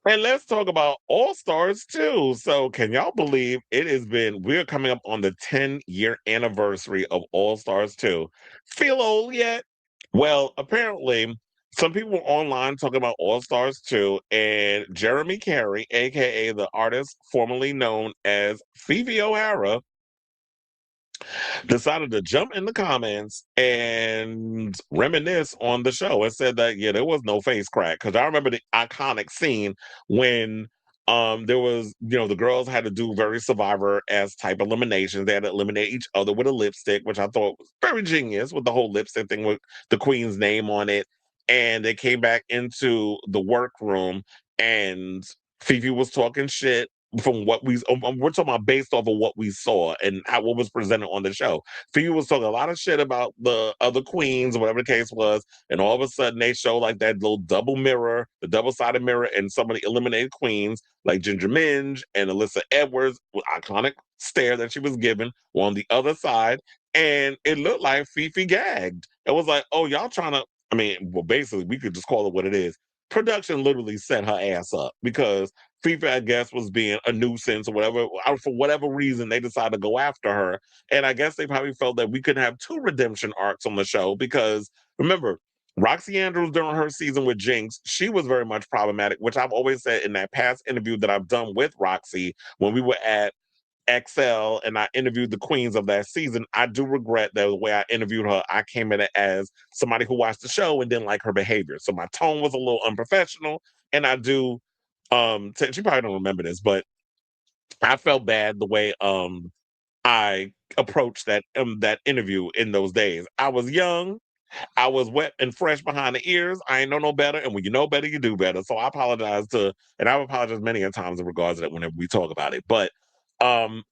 And let's talk about All Stars too. So, can y'all believe we're coming up on the 10-year anniversary of All Stars 2. Feel old yet? Well, apparently, some people were online talking about All Stars 2, and Jeremy Carey, aka the artist formerly known as Phoebe O'Hara, decided to jump in the comments and reminisce on the show and said that yeah, there was no face crack. Because I remember the iconic scene when there was, the girls had to do very survivor as type eliminations. They had to eliminate each other with a lipstick, which I thought was very genius, with the whole lipstick thing with the queen's name on it. And they came back into the workroom, and Fifi was talking shit from we're talking about based off of what we saw and what was presented on the show. Phoebe was talking a lot of shit about the other queens, whatever the case was, and all of a sudden they show like that little double mirror, the double-sided mirror, and some of the eliminated queens like Ginger Minge and Alyssa Edwards, with iconic stare that she was given, were on the other side, and it looked like Fifi gagged. It was like, oh, y'all trying to. I mean, well, basically, we could just call it what it is. Production literally set her ass up because FIFA, I guess, was being a nuisance or whatever. For whatever reason, they decided to go after her. And I guess they probably felt that we couldn't have two redemption arcs on the show because remember, Roxy Andrews during her season with Jinx, she was very much problematic, which I've always said in that past interview that I've done with Roxy when we were at XL and I interviewed the queens of that season. I do regret that the way I interviewed her, I came in as somebody who watched the show and didn't like her behavior. So my tone was a little unprofessional. And I do she probably don't remember this, but I felt bad the way I approached that interview in those days. I was young, I was wet and fresh behind the ears. I ain't know no better, and when you know better, you do better. So I apologize and I've apologized many a times in regards to that whenever we talk about it. But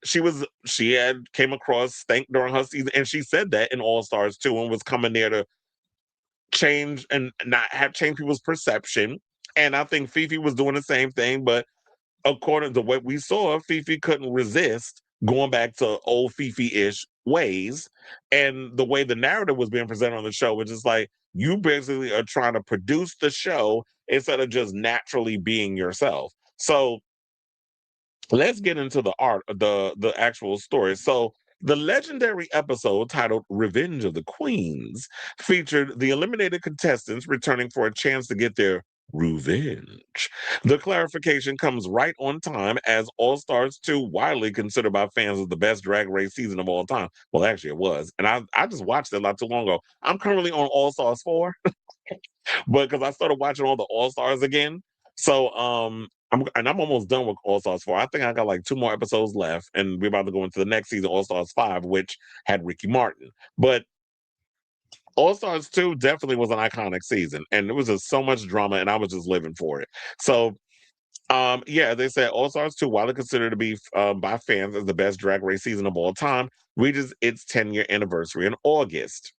she had came across stank during her season, and she said that in All Stars too, and was coming there to change and not have changed people's perception. And I think Fifi was doing the same thing, but according to what we saw, Fifi couldn't resist going back to old Fifi-ish ways. And the way the narrative was being presented on the show was just like, you basically are trying to produce the show instead of just naturally being yourself. So let's get into the actual story. So the legendary episode titled Revenge of the Queens featured the eliminated contestants returning for a chance to get their revenge. The clarification comes right on time as All Stars 2 widely considered by fans as the best drag race season of all time. Well, actually it was. And I just watched it not too long ago. I'm currently on All Stars 4, but because I started watching all the All Stars again. So I'm almost done with All Stars 4. I think I got like two more episodes left, and we're about to go into the next season, All Stars 5, which had Ricky Martin. But All Stars 2 definitely was an iconic season, and there was just so much drama, and I was just living for it. So yeah, they said All Stars 2, while considered to be by fans as the best drag race season of all time, reaches its 10-year anniversary in August.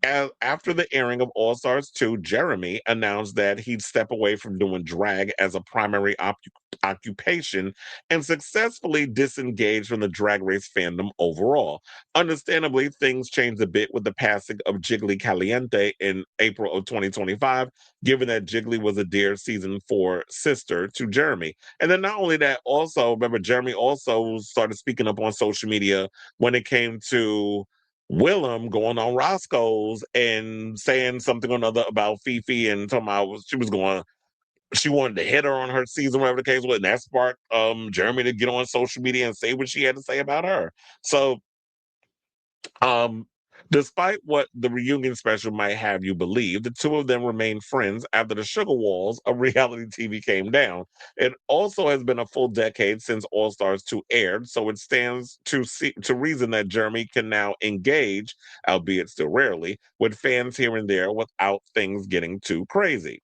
After the airing of All Stars 2, Jaremi announced that he'd step away from doing drag as a primary occupation and successfully disengaged from the drag race fandom overall. Understandably, things changed a bit with the passing of Jiggly Caliente in April of 2025, given that Jiggly was a dear season 4 sister to Jeremy. And then not only that, also, remember, Jeremy also started speaking up on social media when it came to Willem going on Roscoe's and saying something or another about Fifi and talking about she wanted to hit her on her season, whatever the case was, and that sparked Jeremy to get on social media and say what she had to say about her. So um despite what the reunion special might have you believe, the two of them remained friends after the sugar walls of reality TV came down. It also has been a full decade since All Stars 2 aired, so it stands to reason that Jeremy can now engage, albeit still rarely, with fans here and there without things getting too crazy.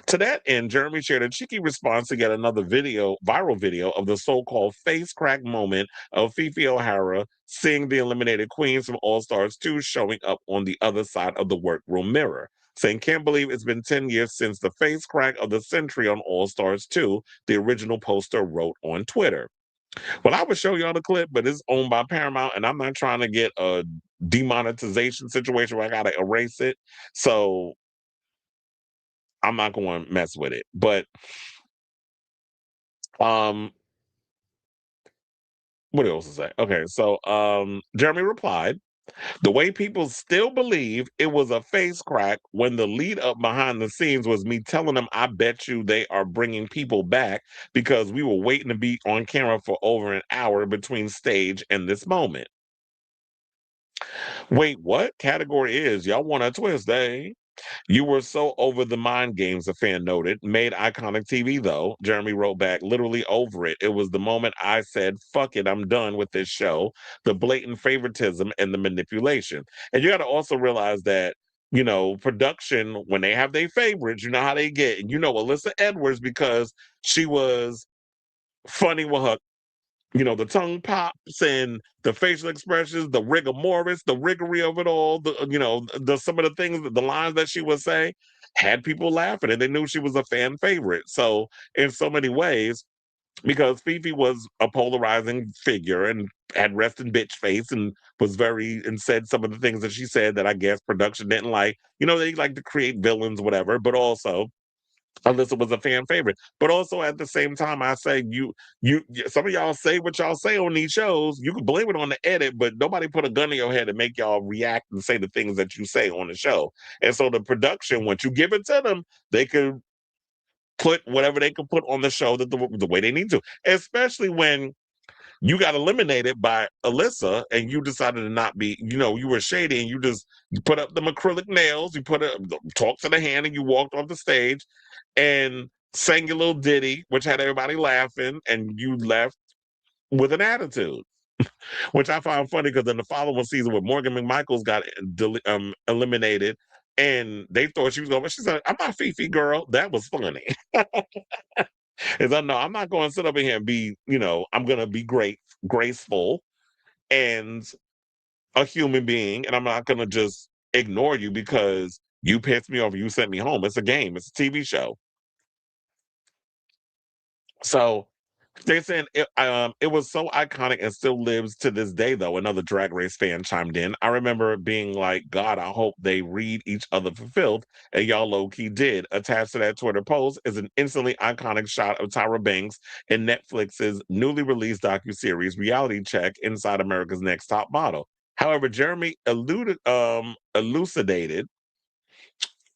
To that end, Jeremy shared a cheeky response to yet another viral video of the so-called face crack moment of Fifi O'Hara seeing the eliminated queens from All Stars 2 showing up on the other side of the workroom mirror, saying, "Can't believe it's been 10 years since the face crack of the century on All Stars 2," the original poster wrote on Twitter. Well, I would show y'all the clip, but it's owned by Paramount, and I'm not trying to get a demonetization situation where I gotta erase it. So I'm not going to mess with it. But Um, what else is that? Okay, so Jeremy replied, the way people still believe it was a face crack when the lead up behind the scenes was me telling them, I bet you they are bringing people back because we were waiting to be on camera for over an hour between stage and this moment. Wait, what? Category is y'all want a twist, eh? You were so over the mind games, a fan noted. Made iconic TV, though. Jeremy wrote back, literally over it. It was the moment I said, fuck it, I'm done with this show. The blatant favoritism and the manipulation. And you got to also realize that, production, when they have their favorites, you know how they get. And Alyssa Edwards, because she was funny with her the tongue pops and the facial expressions, the rigor mortis, the rigory of it all, the some of the things, the lines that she would say had people laughing and they knew she was a fan favorite. So in so many ways, because Fifi was a polarizing figure and had resting bitch face and was and said some of the things that she said that I guess production didn't like. They like to create villains, whatever, but also Alyssa was a fan favorite. But also at the same time, I say some of y'all say what y'all say on these shows. You can blame it on the edit, but nobody put a gun in your head and make y'all react and say the things that you say on the show. And so the production, once you give it to them, they could put whatever they could put on the show that the way they need to. Especially when you got eliminated by Alyssa and you decided to not be, you were shady and you put up the acrylic nails, you put up talk to the hand and you walked off the stage and sang your little ditty, which had everybody laughing, and you left with an attitude, which I found funny because in the following season, when Morgan McMichaels got eliminated, and they thought she was going, she said, "I'm not Fifi, girl." That was funny. Is I know I'm not going to sit up in here and be, I'm going to be graceful, and a human being, and I'm not going to just ignore you because you pissed me off. You sent me home. It's a game. It's a TV show. So they're saying it was so iconic and still lives to this day, though. Another Drag Race fan chimed in. I remember being like, God, I hope they read each other for filth. And y'all low key did. Attached to that Twitter post is an instantly iconic shot of Tyra Banks in Netflix's newly released docuseries Reality Check Inside America's Next Top Model. However, Jeremy elucidated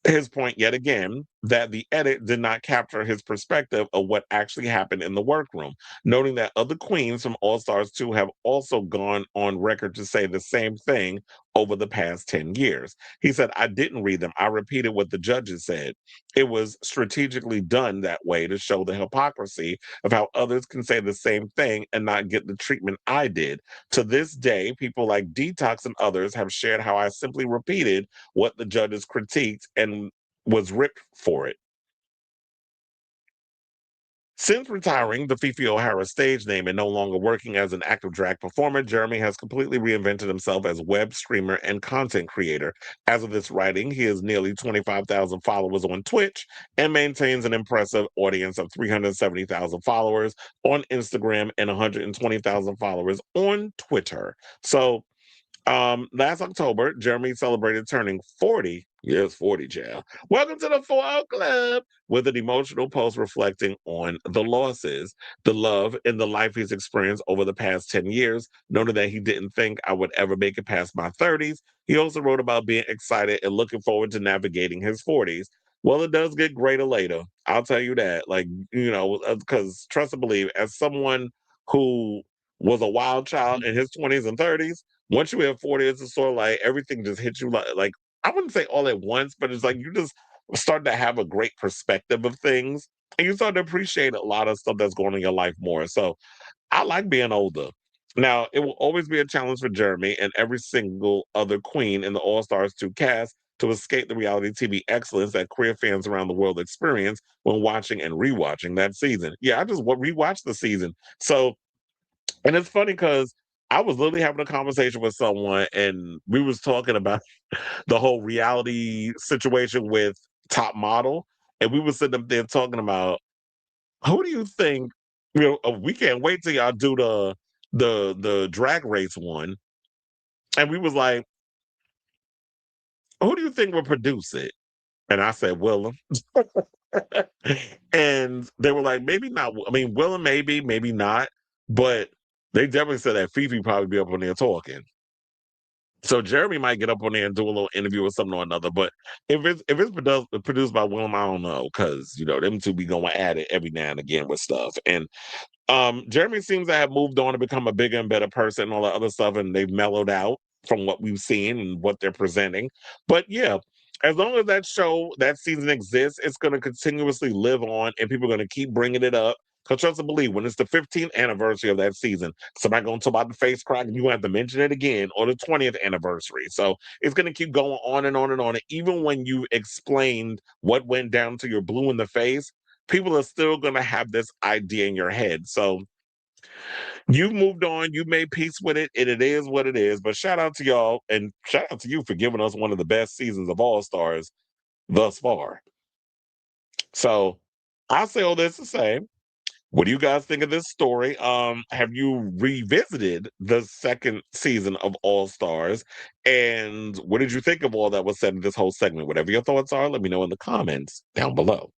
his point yet again that the edit did not capture his perspective of what actually happened in the workroom, noting that other queens from All Stars 2 have also gone on record to say the same thing over the past 10 years. He said, I didn't read them. I repeated what the judges said. It was strategically done that way to show the hypocrisy of how others can say the same thing and not get the treatment I did. To this day, people like Detox and others have shared how I simply repeated what the judges critiqued and was ripped for it. Since retiring the Fifi O'Hara stage name and no longer working as an active drag performer, Jeremy has completely reinvented himself as web streamer and content creator. As of this writing, he has nearly 25,000 followers on Twitch and maintains an impressive audience of 370,000 followers on Instagram and 120,000 followers on Twitter. So last October, Jeremy celebrated turning 40. Yes, 40, child. Welcome to the 4 Club with an emotional post reflecting on the losses, the love, and the life he's experienced over the past 10 years, noting that he didn't think I would ever make it past my 30s. He also wrote about being excited and looking forward to navigating his 40s. Well, it does get greater later. I'll tell you that. Like, because trust and believe, as someone who was a wild child in his 20s and 30s, once you hit 40, it's sort of like everything just hits you like I wouldn't say all at once, but it's like you just start to have a great perspective of things and you start to appreciate a lot of stuff that's going on in your life more. So I like being older. Now, it will always be a challenge for Jeremy and every single other queen in the All Stars 2 cast to escape the reality TV excellence that queer fans around the world experience when watching and rewatching that season. Yeah, I just rewatched the season. So and it's funny because I was literally having a conversation with someone, and we was talking about the whole reality situation with Top Model, and we was sitting up there talking about who do you think? We can't wait till y'all do the drag race one, and we was like, who do you think will produce it? And I said, Willem. And they were like, maybe not. I mean, Willem, maybe not. But they definitely said that Fifi probably be up on there talking. So Jeremy might get up on there and do a little interview or something or another. But if it's produced by Willem, I don't know, because them two be going at it every now and again with stuff. And Jeremy seems to have moved on to become a bigger and better person and all that other stuff, and they've mellowed out from what we've seen and what they're presenting. But yeah, as long as that show, that season exists, it's going to continuously live on, and people are going to keep bringing it up. Because trust and believe, when it's the 15th anniversary of that season, somebody going to talk about the face crack, and you have to mention it again, or the 20th anniversary. So it's going to keep going on and on and on. And even when you explained what went down to your blue in the face, people are still going to have this idea in your head. So you've moved on, you made peace with it, and it is what it is. But shout out to y'all, and shout out to you for giving us one of the best seasons of All Stars thus far. So I'll say all this to say, what do you guys think of this story? Have you revisited the second season of All Stars? And what did you think of all that was said in this whole segment? Whatever your thoughts are, let me know in the comments down below.